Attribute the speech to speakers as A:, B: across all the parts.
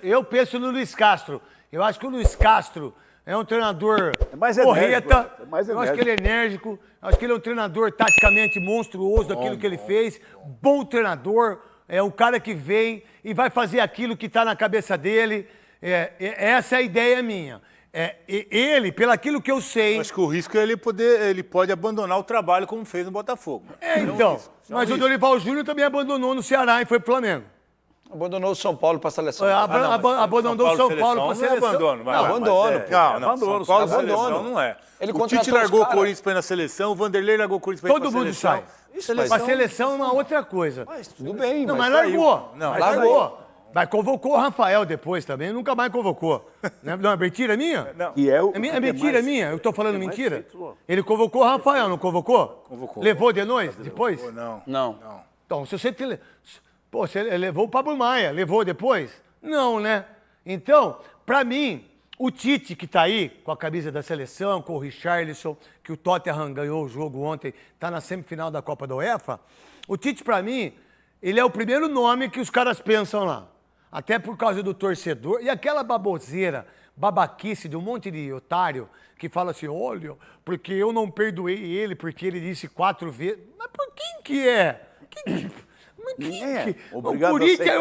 A: Eu penso no Luiz Castro. Eu acho que o Luiz Castro é um treinador
B: mais
A: porreta.
B: É mais
A: eu acho que ele é enérgico. Eu acho que ele é um treinador taticamente monstruoso daquilo que ele fez. Bom treinador. É um cara que vem e vai fazer aquilo que está na cabeça dele. Essa é a ideia minha. Ele, pelo aquilo que eu sei...
C: Acho que o risco é ele pode abandonar o trabalho como fez no Botafogo.
A: Então. Mas o Dorival Júnior também abandonou no Ceará e foi pro Flamengo.
D: Abandonou o São Paulo para a seleção.
A: Abandonou o São Paulo para a seleção.
C: Não é abandono.
D: Não, abandono.
C: São Paulo seleção não é.
D: Ele
C: o Tite largou o Corinthians para ir na seleção, o Vanderlei largou o Corinthians para ir na seleção.
A: Todo mundo sai. A seleção é uma outra coisa.
D: Mas tudo bem,
A: não,
D: mas
A: largou.
C: Não,
A: largou. Mas convocou o Rafael depois também, nunca mais convocou. Não, é mentira minha?
C: Não.
A: É mentira minha? Eu tô falando mentira? Ele convocou o Rafael, não convocou?
C: Convocou.
A: Levou de nós depois?
D: Não.
A: Então, se você... Pô, você levou o Pablo Maia, levou depois? Não, né? Então, pra mim, o Tite que tá aí, com a camisa da seleção, com o Richarlison, que o Tottenham ganhou o jogo ontem, tá na semifinal da Copa da UEFA, o Tite, pra mim, ele é o primeiro nome que os caras pensam lá. Até por causa do torcedor. E aquela baboseira, babaquice de um monte de otário que fala assim, olha, porque eu não perdoei ele, porque ele disse 4 vezes. Mas por quem que é? O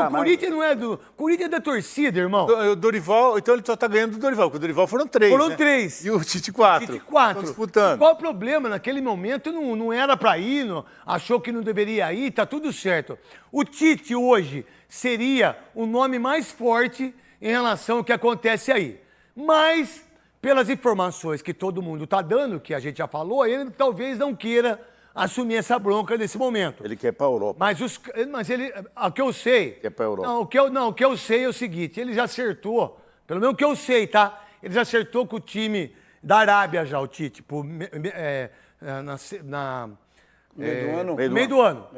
A: Corinthians não é do... O Corinthians é da torcida, irmão.
C: O Dorival, então ele só tá ganhando do Dorival, porque o Dorival foram 3,
A: Foram
C: né?
A: 3.
C: E o Tite 4.
A: Tite 4.
C: Estão disputando.
A: Qual o problema? Naquele momento não era pra ir, achou que não deveria ir, tá tudo certo. O Tite hoje seria o nome mais forte em relação ao que acontece aí. Mas, pelas informações que todo mundo tá dando, que a gente já falou, ele talvez não queira assumir essa bronca nesse momento.
B: Ele quer ir para a Europa.
A: Mas ele, o que eu sei...
B: Quer ir para a Europa.
A: O que eu sei é o seguinte, ele já acertou, pelo menos o que eu sei, tá? Ele já acertou com o time da Arábia já, o Tite, meio do ano.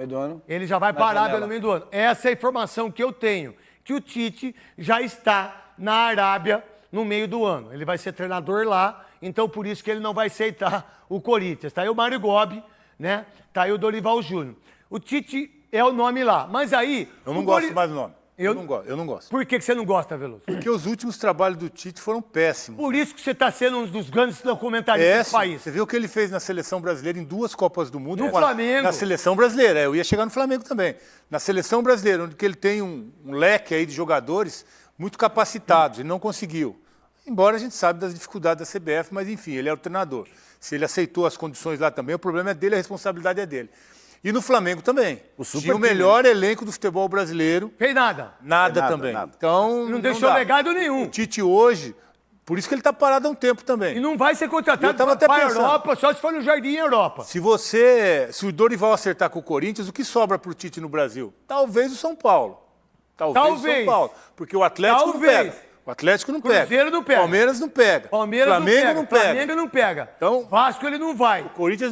A: Ele já vai para a Arábia no meio do ano. Essa é a informação que eu tenho, que o Tite já está na Arábia no meio do ano. Ele vai ser treinador lá, então por isso que ele não vai aceitar o Corinthians. Tá aí o Mário Gobi, né? Tá aí o Dorival Júnior. O Tite é o nome lá. Mas aí...
C: Eu não gosto mais do nome. Eu não gosto.
A: Por que você não gosta, Veloso?
C: Porque os últimos trabalhos do Tite foram péssimos.
A: Por isso que você está sendo um dos grandes documentaristas do país.
C: Você viu o que ele fez na seleção brasileira em 2 Copas do Mundo?
A: No Flamengo.
C: Na seleção brasileira. Eu ia chegar no Flamengo também. Na seleção brasileira, onde ele tem um leque aí de jogadores muito capacitados. Ele não conseguiu. Embora a gente saiba das dificuldades da CBF, mas enfim, ele é o treinador. Se ele aceitou as condições lá também, o problema é dele, a responsabilidade é dele. E no Flamengo também. Tinha o melhor elenco do futebol brasileiro.
A: Fez nada.
C: Nada também.
B: Nada.
C: Então,
A: não deixou legado nenhum.
C: O Tite hoje, por isso que ele está parado há um tempo também.
A: E não vai ser contratado para a Europa, só se for no Jardim Europa.
C: Se o Dorival acertar com o Corinthians, o que sobra para o Tite no Brasil? Talvez o São Paulo. Talvez o São Paulo. Porque o Atlético não pega. O Atlético não pega.
A: Cruzeiro não pega.
C: Palmeiras não pega. Flamengo não pega.
A: Flamengo não pega.
C: Então,
A: Vasco ele não vai.
C: O Corinthians,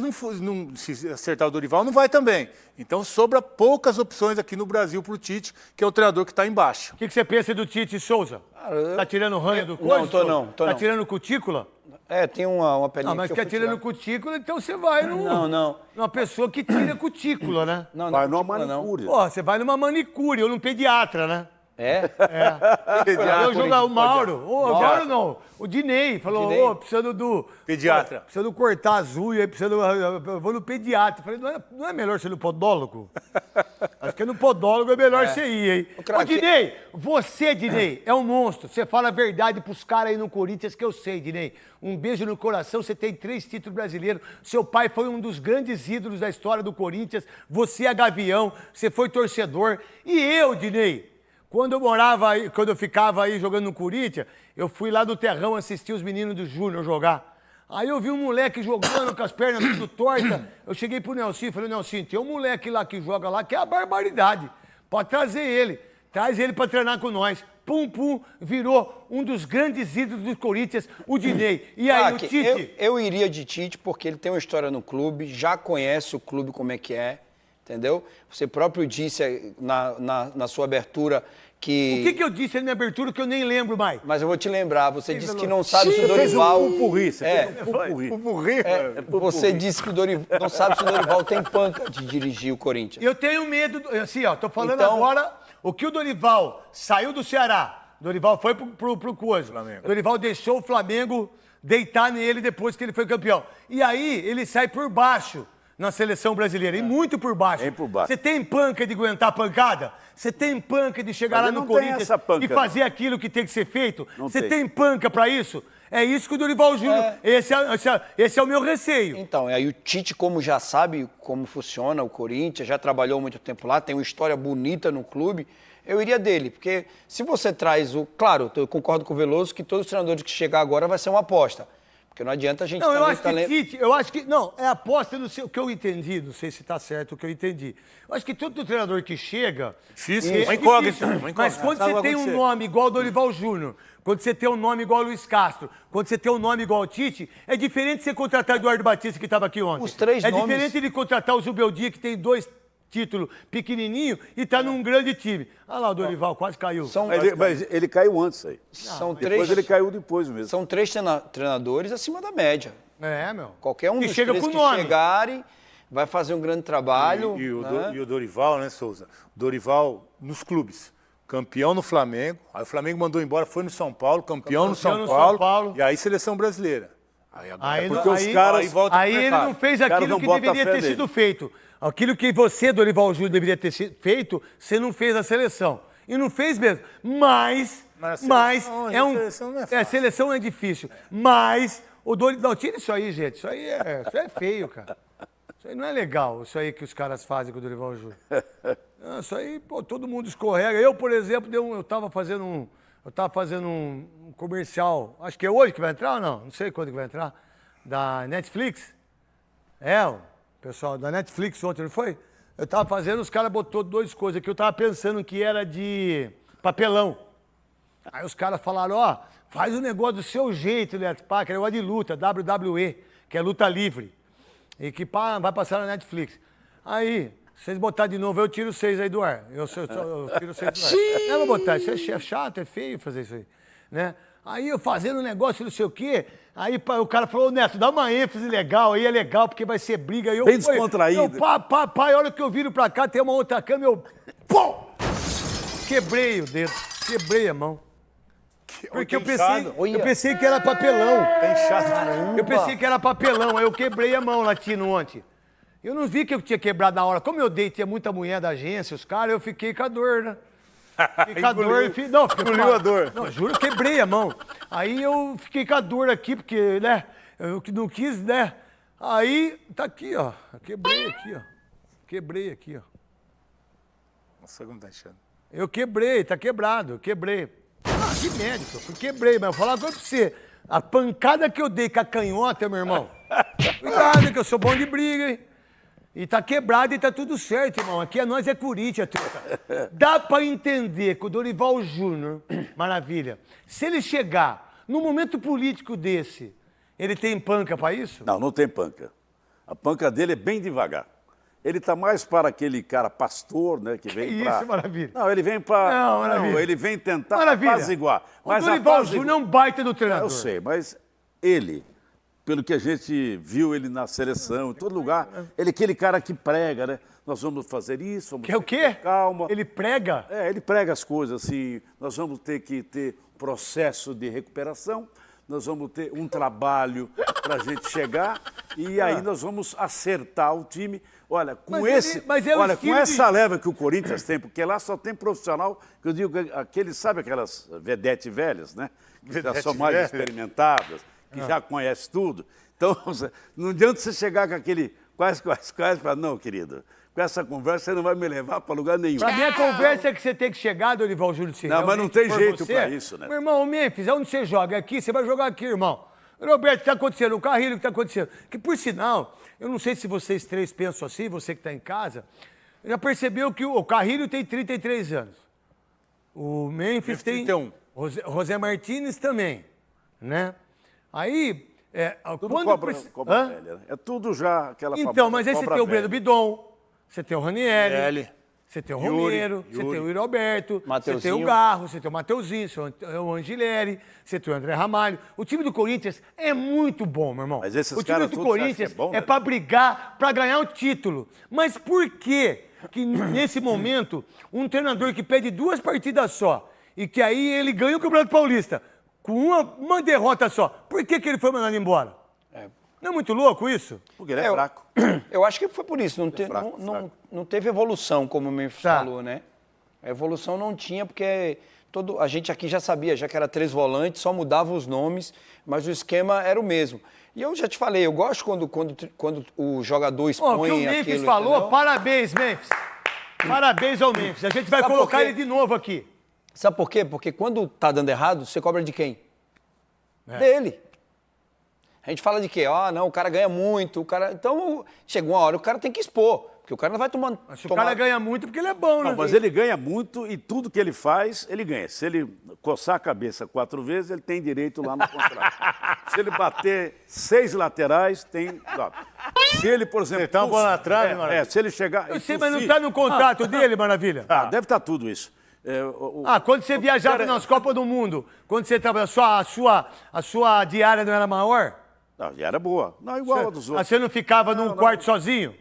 C: se acertar o Dorival, não vai também. Então, sobra poucas opções aqui no Brasil para o Tite, que é o treinador que está embaixo.
A: O que você pensa do Tite Souza? Tá tirando ranha do coisa?
D: Não, tô não.
A: Tá tirando cutícula?
D: Tem uma pelinha.
A: Não, mas quer tirando cutícula, então você vai numa pessoa que tira cutícula, né?
B: Vai numa manicure.
A: Pô, você vai numa manicure ou num pediatra, né?
C: Pediatra.
A: Eu jogar o Mauro. O Mauro não. O Dinei falou, precisando do...
C: Pediatra.
A: Precisando cortar as unhas, eu vou no pediatra. Falei, não é melhor ser no podólogo? Acho que no podólogo é melhor você ir, hein? Ô, Dinei, você, Dinei, é um monstro. Você fala a verdade pros caras aí no Corinthians, que eu sei, Dinei. Um beijo no coração, você tem 3 títulos brasileiros. Seu pai foi um dos grandes ídolos da história do Corinthians. Você é gavião, você foi torcedor. E eu, Dinei... Quando eu ficava aí jogando no Corinthians, eu fui lá do terrão assistir os meninos do Júnior jogar. Aí eu vi um moleque jogando com as pernas tudo tortas. Eu cheguei pro Nelson e falei, Nelson, tem um moleque lá que joga lá que é a barbaridade. Pode trazer ele. Traz ele para treinar com nós. Pum, virou um dos grandes ídolos do Corinthians, o Dinei. E aí, o Tite?
D: Eu iria de Tite porque ele tem uma história no clube, já conhece o clube como é que é. Entendeu? Você próprio disse na sua abertura que...
A: O que eu disse na minha abertura que eu nem lembro mais?
D: Mas eu vou te lembrar. Você disse que não sabe se o Dorival... Você disse que o Dorival não sabe se o Dorival tem panca de dirigir o Corinthians.
A: Eu tenho medo... Assim, ó, tô falando agora... O que o Dorival saiu do Ceará, Dorival foi pro coisa.
C: Flamengo.
A: Dorival deixou o Flamengo deitar nele depois que ele foi campeão. E aí ele sai por baixo na seleção brasileira, e muito por baixo.
B: Bem por baixo.
A: Você tem panca de aguentar a pancada? Você tem panca de chegar
B: Mas
A: lá
B: ele
A: no
B: não tem
A: Corinthians
B: essa panca,
A: e fazer aquilo que tem que ser feito?
B: Não
A: Você
B: tem.
A: tem panca pra isso? É isso que o Dorival Júnior... Esse é o meu receio.
D: Então, aí o Tite, como já sabe como funciona o Corinthians, já trabalhou há muito tempo lá, tem uma história bonita no clube, eu iria dele. Porque se você traz o... Claro, eu concordo com o Veloso que todos os treinadores que chegar agora vai ser uma aposta. Porque não adianta a gente...
A: Não, eu
D: também
A: acho que Tite, eu acho que... Não, é aposta, não sei o que eu entendi, não sei se tá certo o que eu entendi. Eu acho que todo treinador que chega...
C: Difícil,
A: é
C: uma incógnita,
A: difícil.
C: uma incógnita.
A: Mas quando
C: Sabe o
A: você
C: que
A: tem
C: vai
A: um
C: acontecer?
A: nome igual o Dorival Júnior, quando você tem um nome igual o Luiz Castro, quando você tem um nome igual o Tite, é diferente de você contratar o Eduardo Batista, que estava aqui ontem.
D: Os três
A: é
D: nomes-
A: diferente de contratar o Zubeldia, que tem 2 títulos pequenininho e tá num grande time. Olha lá o Dorival, quase caiu.
B: Mas ele caiu antes aí.
D: São
B: Depois
D: três,
B: ele caiu depois mesmo.
D: são 3 treinadores acima da média.
A: É, meu.
D: Qualquer um
A: Que
D: dos
A: chega
D: 3
A: com
D: que
A: nome.
D: chegarem vai fazer um grande trabalho.
C: E o Dorival, né, Souza? Dorival nos clubes. Campeão no Flamengo, aí o Flamengo mandou embora, foi no São Paulo, campeão no São Paulo, e aí seleção brasileira. Aí agora,
A: Aí,
B: porque
A: não-
B: os
A: aí-
B: caras-
C: aí volta pro
A: aí ele
C: mercado.
A: não fez
B: caras
A: aquilo
B: não
A: que
B: botam
A: deveria
B: fé
A: ter
B: nele.
A: sido feito. Aquilo que você, Dorival Júnior, deveria ter feito, você não fez a seleção. E não fez mesmo. Mas
C: a seleção não é fácil.
A: seleção é difícil. Mas o Dorival... Não, tira isso aí, gente. Isso é feio, cara. Isso aí não é legal, isso aí que os caras fazem com o Dorival Júnior. Não, isso aí, pô, todo mundo escorrega. Eu, por exemplo, eu tava fazendo um comercial, acho que é hoje que vai entrar ou não? Não sei quando que vai entrar. Da Netflix. O pessoal da Netflix ontem, não foi? Eu tava fazendo, os caras botou 2 coisas aqui, eu tava pensando que era de papelão. Aí os caras falaram, ó, faz o negócio do seu jeito, Neto Pá, que é negócio de luta, WWE, que é luta livre. E que vai passar na Netflix. Aí, se vocês botarem de novo, eu tiro 6 aí do ar. Eu tiro 6 do ar. Não vou botar, isso é chato, é feio fazer isso aí. Né? Aí eu fazendo um negócio, não sei o quê. Aí o cara falou, Neto, dá uma ênfase legal aí, é legal, porque vai ser briga. Aí eu,
B: Bem descontraído.
A: Pai, a hora que eu viro pra cá, tem uma outra câmera, eu... Pum! Quebrei o dedo, quebrei a mão. Porque eu pensei que era papelão.
C: Tá inchado.
A: Eu pensei que era papelão, aí eu quebrei a mão latino ontem. Eu não vi que eu tinha quebrado na hora. Como eu dei, tinha muita mulher da agência, os caras, eu fiquei com a dor, né? Fiquei com a dor. Não, fiquei
C: Engoliu a dor.
A: Não, juro, eu quebrei a mão. Aí eu fiquei com a dor aqui, porque, né? Eu não quis, né? Aí, tá aqui, ó. Eu quebrei aqui, ó. Quebrei aqui, ó.
C: Nossa, como tá inchando.
A: Eu quebrei, tá quebrado, eu quebrei. Ah, que médico, eu quebrei, mas eu vou falar uma coisa pra você. A pancada que eu dei com a canhota, meu irmão. Cuidado, que eu sou bom de briga, hein? E tá quebrado e tá tudo certo, irmão. Aqui nós é Corinthians, truta. Dá pra entender que o Dorival Júnior, maravilha, se ele chegar num momento político desse, ele tem panca pra isso?
B: Não, não tem panca. A panca dele é bem devagar. Ele está mais para aquele cara pastor, né, que vem para...
A: Isso, maravilha.
B: Não, ele vem para...
A: Não, maravilha.
B: ele vem tentar
A: Maravilha.
B: apaziguar.
A: O Dorival Júnior é um baita do treinador.
B: Eu sei, mas ele, pelo que a gente viu ele na seleção, em todo lugar, ele é aquele cara que prega, né? Nós vamos fazer isso, vamos
A: Que é o quê?
B: calma.
A: Ele prega?
B: Ele prega as coisas assim, nós vamos ter que ter processo de recuperação, nós vamos ter um trabalho para a gente chegar e aí nós vamos acertar o time. Olha, com com essa leva que o Corinthians tem, porque lá só tem profissional, que eu digo, sabe aquelas vedete velhas, né? Que já são mais experimentadas, que já conhecem tudo. Então, não adianta você chegar com aquele quase, falar, não, querido, com essa conversa você não vai me levar para lugar nenhum.
A: Pra mim, a conversa é que você tem que chegar, Dorival Júnior.
B: Não, mas não tem jeito pra isso, né?
A: Meu irmão, o Memphis, onde você joga? Aqui, você vai jogar aqui, irmão. Roberto, o que está acontecendo? O Carrilho, o que está acontecendo? Que, por sinal, eu não sei se vocês três pensam assim, você que está em casa, já percebeu que o Carrilho tem 33 anos. O Memphis tem...
C: 31.
A: José Martínez também, né? Aí...
B: Tudo cobra velha, né? É tudo já aquela
A: Então, mas aí você tem o Breno Bidon, você tem o Ranieri,
C: L.
A: você tem o Romero, você tem o Yuri Alberto, você
D: Mateuzinho.
A: tem o Garro, você tem o Mateuzinho, você tem o Angileri, você tem o André Ramalho. O time do Corinthians é muito bom, meu irmão.
B: Mas esses
A: o time
B: caras
A: do
B: todos você acha
A: Corinthians
B: que é bom,
A: é
B: né?
A: para brigar, para ganhar o título. Mas por que nesse momento um treinador que pede 2 partidas só e que aí ele ganha o Campeonato Paulista com uma derrota só, por que ele foi mandado embora? Não é muito louco isso?
B: Porque ele é fraco.
D: Eu acho que foi por isso.
B: fraco.
D: Não teve evolução, como o Memphis
A: Tá.
D: falou, né? A evolução não tinha, porque a gente aqui já sabia, já que era 3 volantes, só mudava os nomes, mas o esquema era o mesmo. E eu já te falei, eu gosto quando o jogador expõe
A: O que o Memphis
D: aquilo,
A: falou,
D: entendeu?
A: Parabéns, Memphis. Parabéns ao Memphis. A gente vai
D: Sabe por
A: colocar
D: quê?
A: ele de novo aqui.
D: Sabe por quê? Porque quando tá dando errado, você cobra de quem? Dele. A gente fala de quê? Ah, não, o cara ganha muito, o cara... Então, chega uma hora, o cara tem que expor, porque o cara não vai tomando...
A: Mas o cara ganha muito porque ele é bom, né?
B: Não, mas ele ganha muito e tudo que ele faz, ele ganha. Se ele coçar a cabeça 4 vezes, ele tem direito lá no contrato. Se ele bater 6 laterais, tem... Não. Se ele, por exemplo...
C: Acertar uma bola na trave, Maravilha.
B: se ele chegar...
A: Eu sei, mas não tá no contrato dele, Maravilha.
B: Deve estar tudo isso.
A: Quando você viajava nas Copas do Mundo, quando você trabalhava, a sua diária não era maior?
B: Não, e era boa. Não, igual a dos outros.
A: Você não ficava num quarto sozinho?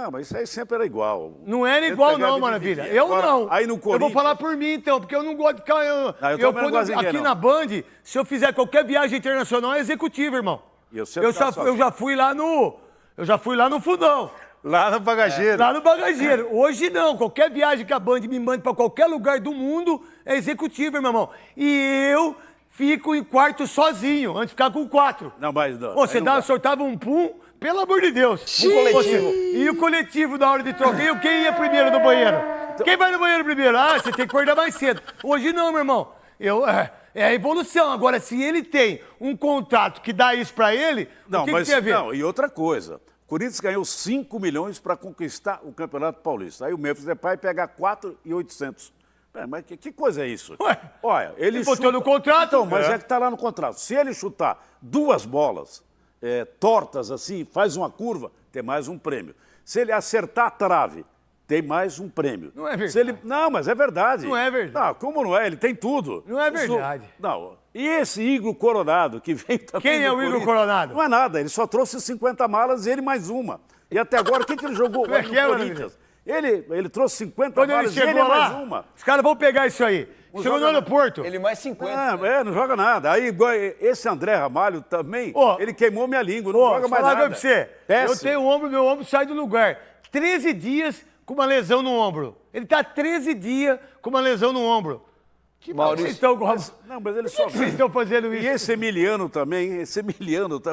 B: Mas isso aí sempre era igual.
A: Não era igual não, Maravilha. Eu
B: Agora,
A: não.
B: Aí no
A: Eu vou
B: Corinthians...
A: falar por mim, então, porque eu não gosto de ficar...
B: eu também não gosto de ninguém,
A: aqui
B: não.
A: na Band, se eu fizer qualquer viagem internacional, é executivo, irmão.
B: E eu sempre tava sozinho.
A: Eu já fui lá no fundão.
C: Lá no bagageiro.
A: Lá no bagageiro. Hoje não. Qualquer viagem que a Band me mande pra qualquer lugar do mundo é executivo, meu irmão. E eu fico em quarto sozinho, antes de ficar com 4.
B: Não, mas... Não,
A: Você
B: aí não dá.
A: soltava um pum, pelo amor de Deus.
D: coletivo.
A: E o coletivo na hora de trocar, quem ia primeiro no banheiro? Quem vai no banheiro primeiro? Você tem que acordar mais cedo. Hoje não, meu irmão. É a evolução. Agora, se ele tem um contrato que dá isso pra ele, o que tem a ver?
B: Não, e outra coisa. O Corinthians ganhou 5 milhões para conquistar o Campeonato Paulista. Aí o Memphis Depay pega 4.800. Mas que coisa é isso?
A: Ué,
B: Olha, ele
A: botou no contrato?
B: Então, mas é que está lá no contrato. Se ele chutar 2 bolas tortas assim, faz uma curva, tem mais um prêmio. Se ele acertar a trave, tem mais um prêmio.
A: Não é verdade.
B: Se ele... Não, mas é verdade.
A: Não é verdade.
B: Não, como não é? Ele tem tudo.
A: Não é
B: Isso-
A: verdade.
B: Não. E esse Igor Coronado que vem também
A: Quem é
B: do
A: o Igor
B: Corinthians?
A: Coronado?
B: Não é nada, ele só trouxe 50 malas e ele mais uma. E até agora, o que ele jogou
A: Como é
B: no
A: que é,
B: Corinthians? Ele trouxe 50
A: Quando ele
B: malas e ele
A: chegou
B: é mais
A: lá,
B: uma.
A: os caras vão pegar isso aí. Chegou no
B: joga nada.
A: aeroporto.
D: Ele mais 50.
B: Não joga nada. Aí, igual esse André Ramalho também,
A: Ó,
B: ele queimou minha língua, não
A: Ô,
B: joga mais
A: falar
B: nada.
A: pra você.
B: Péssimo.
A: Eu tenho meu ombro sai do lugar. 13 dias com uma lesão no ombro. Ele tá 13 dias com uma lesão no ombro. Que
D: Maurício,
A: vocês estão...
B: Não, mas ele
A: Por
B: só...
A: que vocês estão fazendo
B: E
A: isso?
B: esse Emiliano também,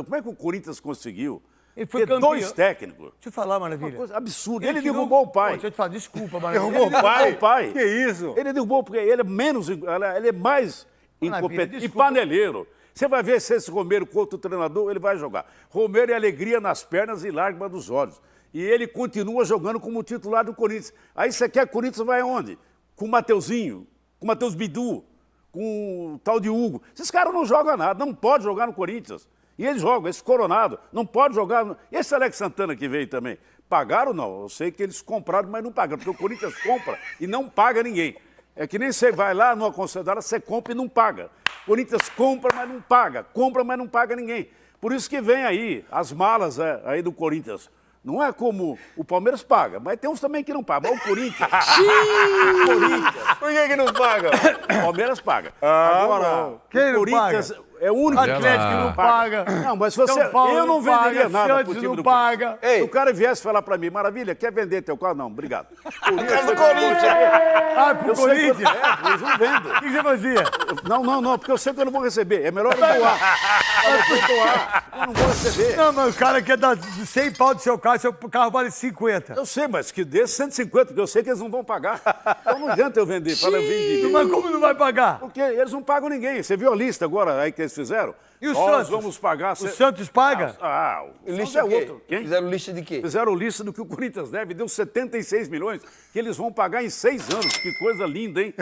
B: como é que o Corinthians conseguiu
A: Ele foi
B: ter
A: campeão.
B: 2 técnicos?
A: Deixa eu falar, Maravilha.
B: Coisa absurda. Ele
A: tirou-
B: derrubou o pai.
A: Pô, deixa eu te falar, desculpa, Maravilha.
B: Derrubou o pai.
C: Que isso?
B: Ele derrubou porque ele é mais
A: Maravilha,
B: incompetente e
A: desculpa.
B: paneleiro. Você vai ver se esse Romero contra o treinador, ele vai jogar. Romero é alegria nas pernas e lágrima dos olhos. E ele continua jogando como titular do Corinthians. Aí você quer que o Corinthians vai aonde? Com o Mateuzinho, com o Matheus Bidu, com o tal de Hugo. Esses caras não jogam nada, não pode jogar no Corinthians. E eles jogam, esse Coronado, não pode jogar. Esse Alex Santana que veio também. Pagaram não, eu sei que eles compraram, mas não pagaram, porque o Corinthians compra e não paga ninguém. É que nem você vai lá numa concessionária, você compra e não paga. O Corinthians compra, mas não paga. Compra, mas não paga ninguém. Por isso que vem aí as malas aí do Corinthians. Não é como o Palmeiras paga, mas tem uns também que não pagam. Mas o Corinthians... o Corinthians...
C: Por que não paga?
B: O Palmeiras paga. Agora,
A: Quem
B: o
A: não
B: Corinthians é o único
A: Atlético que não paga.
B: Não, mas se você...
A: São Paulo
B: eu não venderia
A: paga,
B: nada pro
A: Santos
B: time
A: não
B: do
A: paga.
B: Corinthians. Se
D: Ei.
B: o cara viesse falar pra mim, Maravilha, quer vender teu carro? Não, obrigado.
D: do Corinthians.
A: Ah, pro
B: Eu sei que eu,
A: Corinthians?
B: eu não vendo.
A: O que você fazia?
B: Não, porque eu sei que eu não vou receber. É melhor eu doar. Eu não vou receber.
A: Não, mas o cara quer dar 100 pau do seu carro vale 50.
B: Eu sei, mas que dê 150, porque eu sei que eles não vão pagar. Então não adianta eu vender. Fala, eu vendi.
A: Mas como não vai pagar?
B: Porque eles não pagam ninguém. Você viu a lista agora aí que eles fizeram?
A: E o
B: Nós
A: Santos?
B: vamos pagar...
A: O Santos paga?
B: O Santos
D: Lista
B: é
D: de quê?
B: outro. Quem?
D: Fizeram lista de quê?
B: Fizeram lista do que o Corinthians deve, deu 76 milhões, que eles vão pagar em 6 anos. Que coisa linda, hein?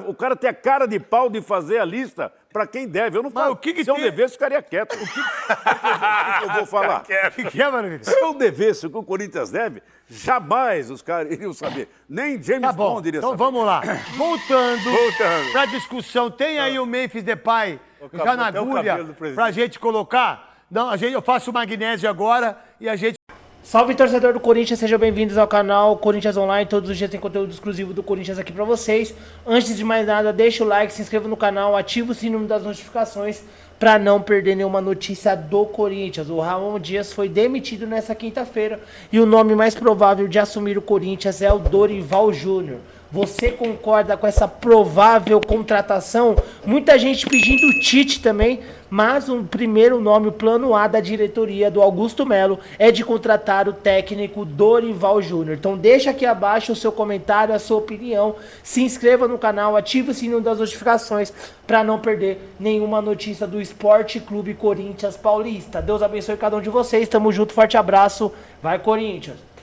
B: O cara tem a cara de pau de fazer a lista para quem deve. Eu não falo.
A: o que
B: Se eu
A: tem-
B: devesse, ficaria quieto. O que eu vou falar?
A: O que é, Maravilha?
B: Se eu devesse o que o Corinthians deve, jamais os caras iriam saber. Nem James
A: Tá bom,
B: Bond iria
A: então
B: saber.
A: vamos lá. Voltando
C: Voltando.
A: pra discussão, tem aí o Memphis Depay já na
C: até o
A: agulha
C: cabelo do presidente.
A: pra gente colocar? Não, eu faço o magnésio agora e a gente...
E: Salve, torcedor do Corinthians, sejam bem-vindos ao canal Corinthians Online. Todos os dias tem conteúdo exclusivo do Corinthians aqui pra vocês. Antes de mais nada, deixa o like, se inscreva no canal, ativa o sininho das notificações para não perder nenhuma notícia do Corinthians. O Ramon Dias foi demitido nessa quinta-feira e o nome mais provável de assumir o Corinthians é o Dorival Júnior. Você concorda com essa provável contratação? Muita gente pedindo o Tite também, mas o primeiro nome, o plano A da diretoria do Augusto Melo é de contratar o técnico Dorival Júnior. Então deixa aqui abaixo o seu comentário, a sua opinião, se inscreva no canal, ative o sininho das notificações para não perder nenhuma notícia do Esporte Clube Corinthians Paulista. Deus abençoe cada um de vocês, tamo junto, forte abraço, vai Corinthians!